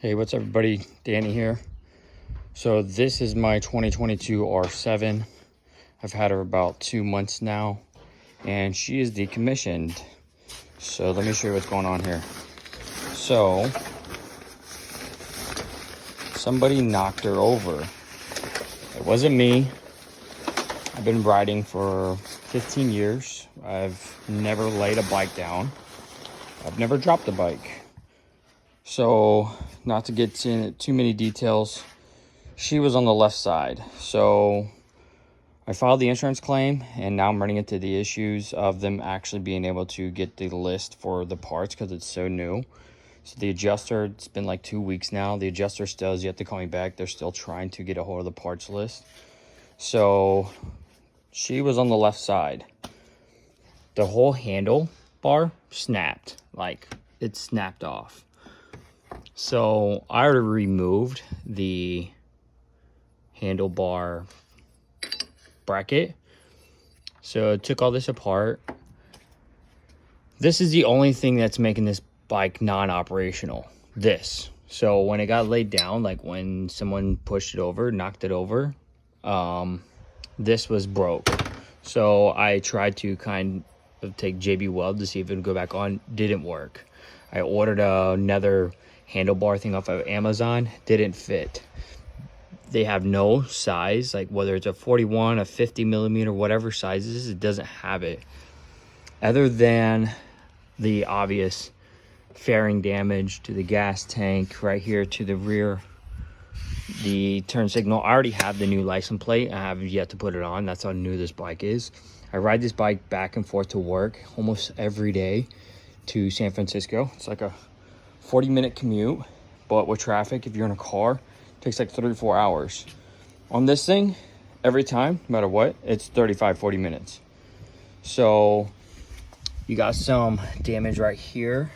Hey, what's everybody? Danny here. So this is my 2022 R7. I've had her about 2 months now, and she is decommissioned. So let me show you what's going on here. So somebody knocked her over. It wasn't me. I've been riding for 15 years. I've never laid a bike down. I've never dropped a bike. So, not to get into too many details, she was on the left side. So, I filed the insurance claim, and now I'm running into the issues of them actually being able to get the list for the parts because it's so new. So, the adjuster, it's been like 2 weeks now. The adjuster still has yet to call me back. They're still trying to get a hold of the parts list. So, she was on the left side. The whole handle bar snapped. Like, it snapped off. So I already removed the handlebar bracket. So I took all this apart. This is the only thing that's making this bike non-operational. This. So when it got laid down, like when someone pushed it over, knocked it over, this was broke. So I tried to kind of take JB Weld to see if it would go back on. Didn't work. I ordered another handlebar thing off of Amazon. Didn't fit. They have no size, like whether it's a 41, a 50 millimeter, whatever size it is, it doesn't have it. Other than the obvious fairing damage to the gas tank right here to the rear, the turn signal. I already have the new license plate. I have yet to put it on. That's how new this bike is. I ride this bike back and forth to work almost every day to San Francisco. It's like a 40-minute commute, but with traffic, if you're in a car, it takes like 3 or 4 hours. On this thing, every time, no matter what, it's 35-40 minutes. So you got some damage right here.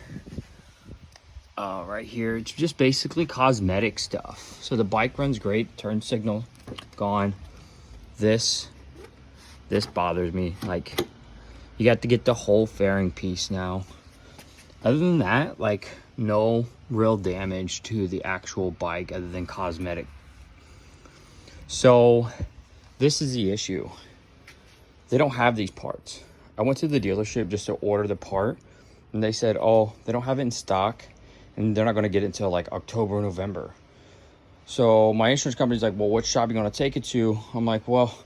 Right here, it's just basically cosmetic stuff. So the bike runs great. Turn signal gone. This bothers me. Like, you got to get the whole fairing piece now. Other than that, like, no real damage to the actual bike other than cosmetic. So this is the issue. They don't have these parts. I went to the dealership just to order the part, and they said, oh, they don't have it in stock, and they're not going to get it until like October or November. So my insurance company's like, well, what shop are you going to take it to? I'm like, well,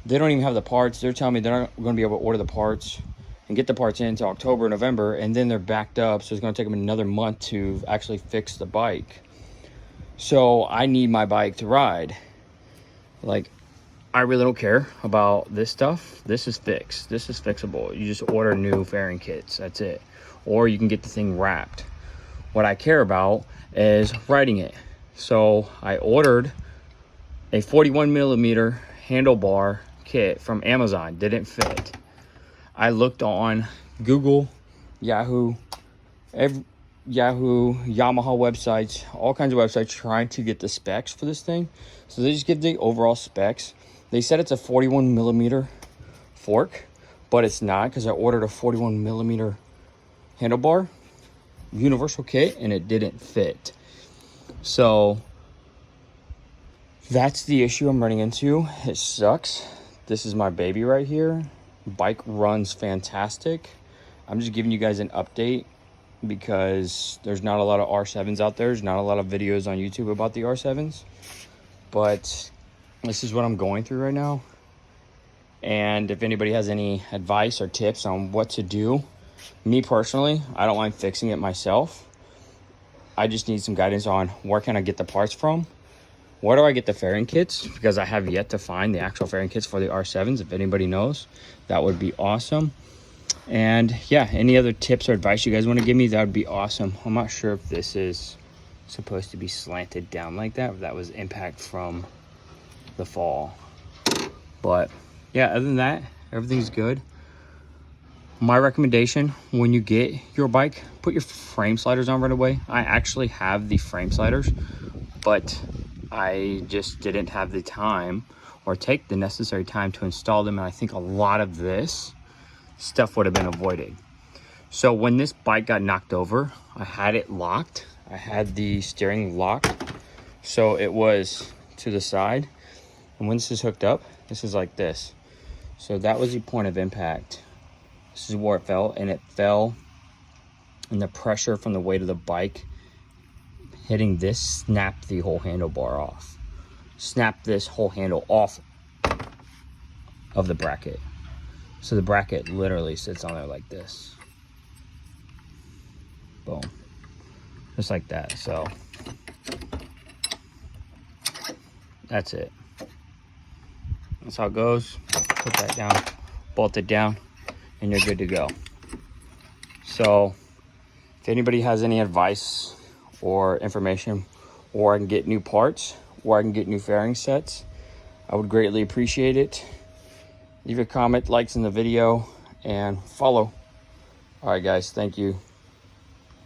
they don't even have the parts. They're telling me they're not going to be able to order the parts and get the parts in until October, November, and then they're backed up, so it's going to take them another month to actually fix the bike. So I need my bike to ride. Like, I really don't care about this stuff. This is fixed. This is fixable. You just order new fairing kits. That's it. Or you can get the thing wrapped. What I care about is riding it. So I ordered a 41 millimeter handlebar kit from Amazon. Didn't fit. I looked on Google, Yahoo, Yamaha websites, all kinds of websites trying to get the specs for this thing. So they just give the overall specs. They said it's a 41 millimeter fork, but it's not because I ordered a 41 millimeter handlebar universal kit and it didn't fit. So that's the issue I'm running into. It sucks. This is my baby right here. Bike runs fantastic. I'm just giving you guys an update because there's not a lot of R7s out there. There's not a lot of videos on YouTube about the R7s, but this is what I'm going through right now. And if anybody has any advice or tips on what to do, me personally, I don't mind fixing it myself. I just need some guidance on where can I get the parts from. Where do I get the fairing kits? Because I have yet to find the actual fairing kits for the R7s. If anybody knows, that would be awesome. And yeah, any other tips or advice you guys want to give me, that would be awesome. I'm not sure if this is supposed to be slanted down like that, or that was impact from the fall. But yeah, other than that, everything's good. My recommendation, when you get your bike, put your frame sliders on right away. I actually have the frame sliders, but I just didn't have the time or take the necessary time to install them, and I think a lot of this stuff would have been avoided. So when this bike got knocked over, I had it locked I had the steering locked, so it was to the side. And when this is hooked up, this is like this. So that was the point of impact. This is where it fell, and it fell, and the pressure from the weight of the bike hitting this snapped the whole handlebar off. Snapped this whole handle off of the bracket. So the bracket literally sits on there like this. Boom. Just like that. So that's it. That's how it goes. Put that down, bolt it down, and you're good to go. So if anybody has any advice or information, or I can get new parts, or I can get new fairing sets, I would greatly appreciate it. Leave a comment, likes in the video, and follow. All right, guys, thank you.